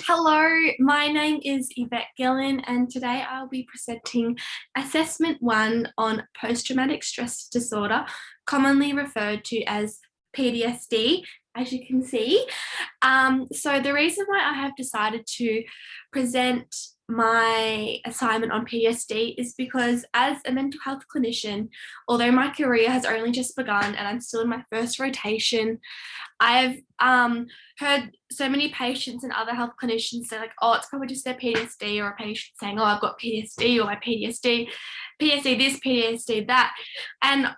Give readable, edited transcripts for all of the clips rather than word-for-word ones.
Hello, my name is Yvette Gillen, and today I'll be presenting Assessment 1 on Post-Traumatic Stress Disorder, commonly referred to as PTSD, as you can see. So the reason why I have decided to present my assignment on PTSD is because as a mental health clinician, although my career has only just begun and I'm still in my first rotation, I've heard so many patients and other health clinicians say like, oh, it's probably just their PTSD, or a patient saying, oh, I've got PTSD, or my PTSD this, PTSD that. And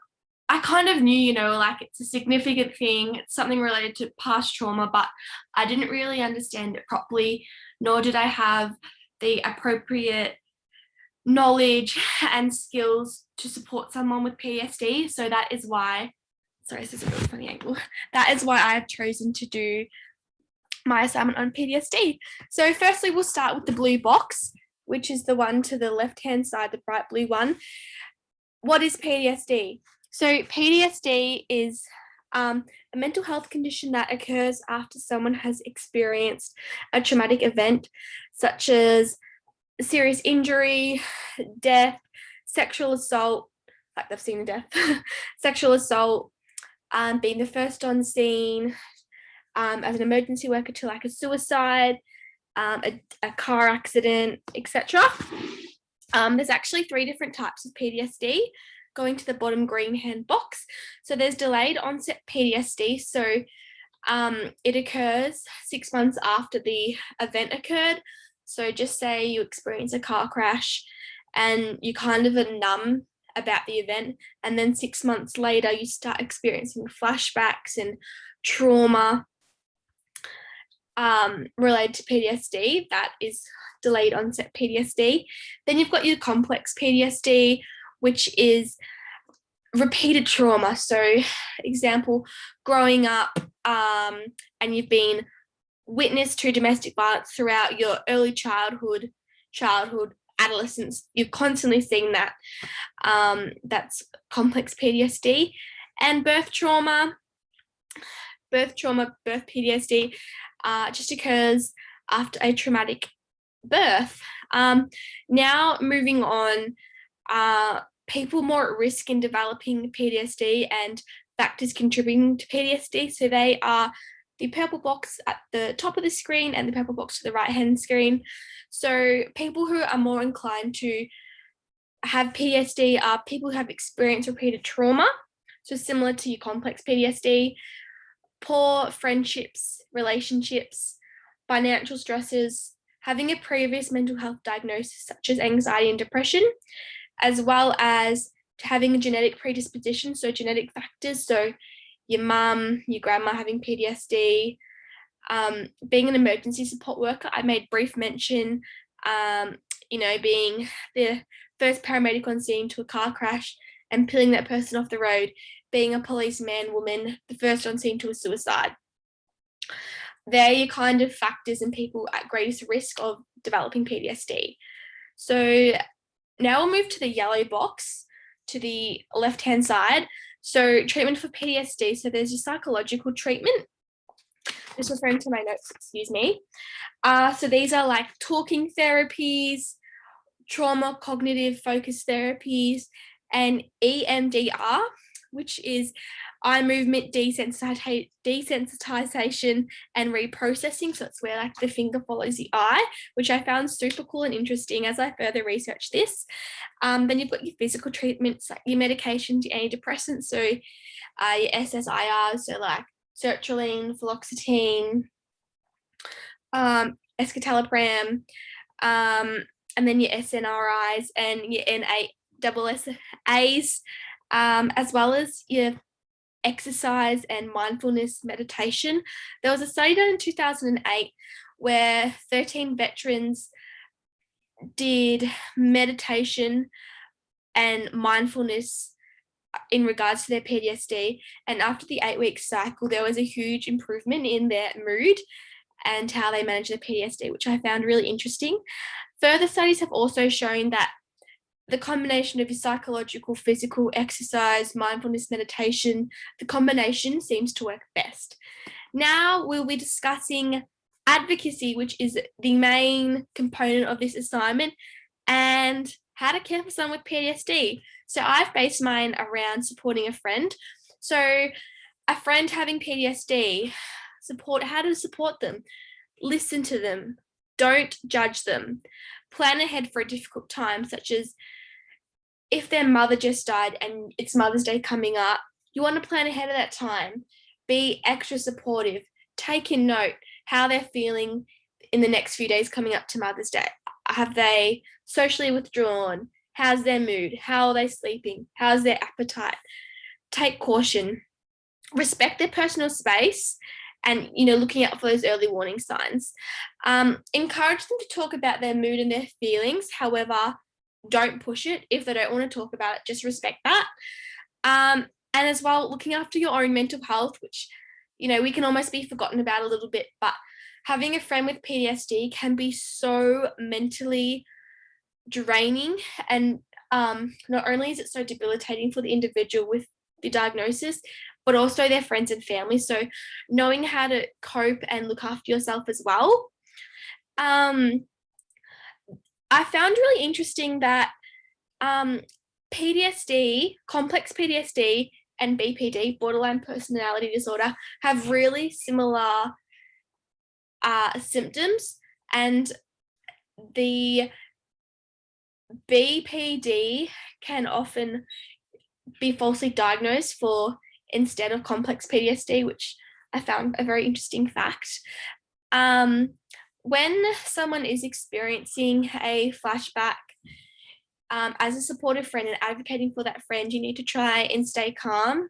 I kind of knew, like it's a significant thing. It's something related to past trauma, but I didn't really understand it properly, nor did I have the appropriate knowledge and skills to support someone with PTSD. So that is why, sorry, this is a really funny angle. That is why I've chosen to do my assignment on PTSD. So firstly, we'll start with the blue box, which is the one to the left-hand side, the bright blue one. What is PTSD? So PTSD is a mental health condition that occurs after someone has experienced a traumatic event, such as serious injury, death, sexual assault, like they've seen a death, sexual assault, being the first on scene, as an emergency worker, to like a suicide, a car accident, etc. There's actually 3 different types of PTSD, going to the bottom green hand box. So there's delayed onset PTSD. So it occurs 6 months after the event occurred. So just say you experience a car crash and you kind of are numb about the event, and then 6 months later you start experiencing flashbacks and trauma related to PTSD. That is delayed onset PTSD. Then you've got your complex PTSD, which is repeated trauma. So example, growing up and you've been witness to domestic violence throughout your early childhood, adolescence. You've constantly seen that. That's complex PTSD. And birth PTSD just occurs after a traumatic birth. Now moving on, people more at risk in developing PTSD and factors contributing to PTSD. So they are the purple box at the top of the screen and the purple box to the right-hand screen. So people who are more inclined to have PTSD are people who have experienced repeated trauma, so similar to your complex PTSD, poor friendships, relationships, financial stresses, having a previous mental health diagnosis such as anxiety and depression, as well as having a genetic predisposition, so genetic factors, so your mum, your grandma having PTSD, being an emergency support worker. I made brief mention, being the first paramedic on scene to a car crash and pulling that person off the road, being a policeman, woman, the first on scene to a suicide. They're your kind of factors and people at greatest risk of developing PTSD. So now we'll move to the yellow box to the left-hand side. So treatment for PTSD. So there's your psychological treatment. Just referring to my notes, excuse me. So these are like talking therapies, trauma cognitive focus therapies, and EMDR, which is eye movement desensitization and reprocessing. So it's where like the finger follows the eye, which I found super cool and interesting as I further researched this. Then you've got your physical treatments, like your medications, your antidepressants, so your SSIRs, so like sertraline, fluoxetine, escitalopram, and then your SNRIs and your NASS, as well as your exercise and mindfulness meditation. There was a study done in 2008 where 13 veterans did meditation and mindfulness in regards to their PTSD, and after the 8-week cycle there was a huge improvement in their mood and how they manage their PTSD, which I found really interesting. Further studies have also shown that the combination of your psychological, physical, exercise, mindfulness, meditation, the combination seems to work best. Now we'll be discussing advocacy, which is the main component of this assignment, and how to care for someone with PTSD. So I've based mine around supporting a friend. So a friend having PTSD, how to support them, listen to them, don't judge them, plan ahead for a difficult time, such as if their mother just died and it's Mother's Day coming up, you want to plan ahead of that time. Be extra supportive. Take in note how they're feeling in the next few days coming up to Mother's Day. Have they socially withdrawn? How's their mood? How are they sleeping? How's their appetite? Take caution. Respect their personal space and, looking out for those early warning signs. Encourage them to talk about their mood and their feelings. However, don't push it. If they don't want to talk about it, just respect that. And as well, looking after your own mental health, which, we can almost be forgotten about a little bit, but having a friend with PTSD can be so mentally draining. And not only is it so debilitating for the individual with the diagnosis, but also their friends and family. So knowing how to cope and look after yourself as well. I found really interesting that PTSD, complex PTSD, and BPD, borderline personality disorder, have really similar symptoms, and the BPD can often be falsely diagnosed for instead of complex PTSD, which I found a very interesting fact. When someone is experiencing a flashback, as a supportive friend and advocating for that friend, you need to try and stay calm,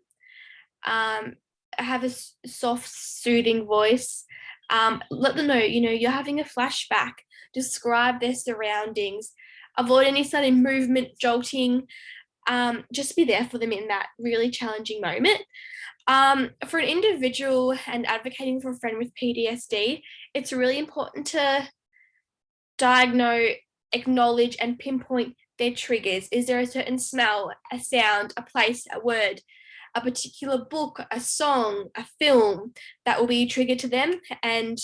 have a soft, soothing voice. Let them know, you're having a flashback. Describe their surroundings. Avoid any sudden movement, jolting. Just be there for them in that really challenging moment. For an individual and advocating for a friend with PTSD, it's really important to diagnose, acknowledge, and pinpoint their triggers. Is there a certain smell, a sound, a place, a word, a particular book, a song, a film that will be a trigger to them? And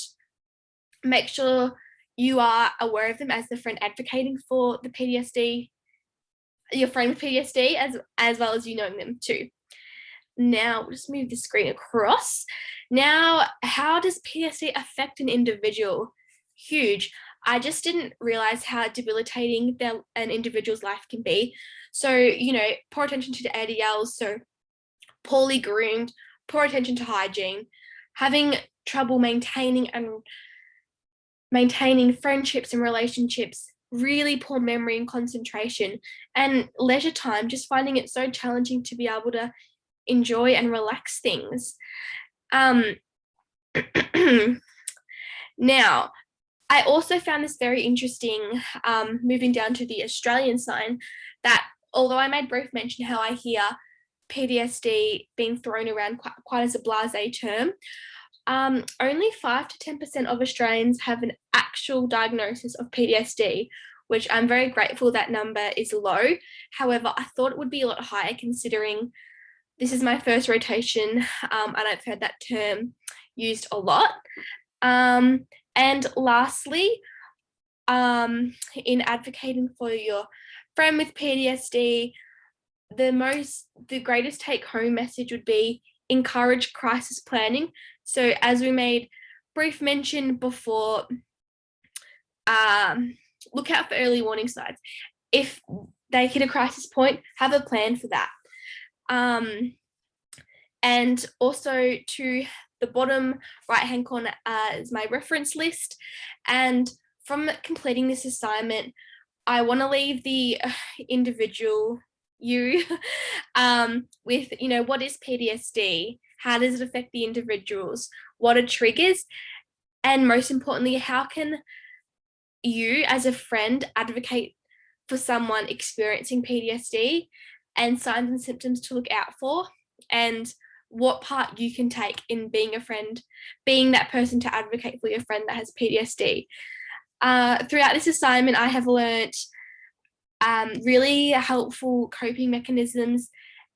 make sure you are aware of them as the friend advocating for the PTSD, your friend with PTSD, as well as you knowing them too. Now, we'll just move the screen across. Now, how does PTSD affect an individual? Huge. I just didn't realize how debilitating an individual's life can be. So, poor attention to the ADLs, so poorly groomed, poor attention to hygiene, having trouble maintaining friendships and relationships, really poor memory and concentration, and leisure time, just finding it so challenging to be able to enjoy and relax things. Now, I also found this very interesting, moving down to the Australian sign, that although I made brief mention how I hear PTSD being thrown around quite as a blasé term, only 5 to 10% of Australians have an actual diagnosis of PTSD, which I'm very grateful that number is low. However, I thought it would be a lot higher considering this is my first rotation, and I've heard that term used a lot. And lastly, in advocating for your friend with PTSD, the greatest take-home message would be encourage crisis planning. So as we made brief mention before, look out for early warning signs. If they hit a crisis point, have a plan for that. And also to the bottom right-hand corner is my reference list. And from completing this assignment, I want to leave the individual with, what is PTSD? How does it affect the individuals? What are triggers? And most importantly, how can you as a friend advocate for someone experiencing PTSD and signs and symptoms to look out for, and what part you can take in being a friend, being that person to advocate for your friend that has PTSD. Throughout this assignment, I have learnt really helpful coping mechanisms,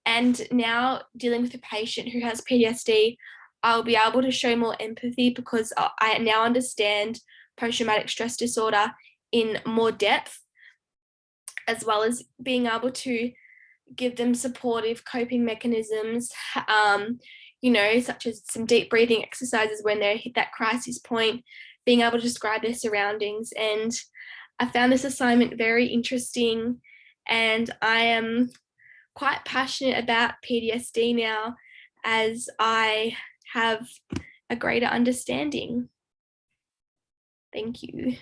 and now dealing with a patient who has PTSD, I'll be able to show more empathy because I now understand post-traumatic stress disorder in more depth, as well as being able to give them supportive coping mechanisms, such as some deep breathing exercises when they hit that crisis point, being able to describe their surroundings. And I found this assignment very interesting, and I am quite passionate about PTSD now as I have a greater understanding. Thank you.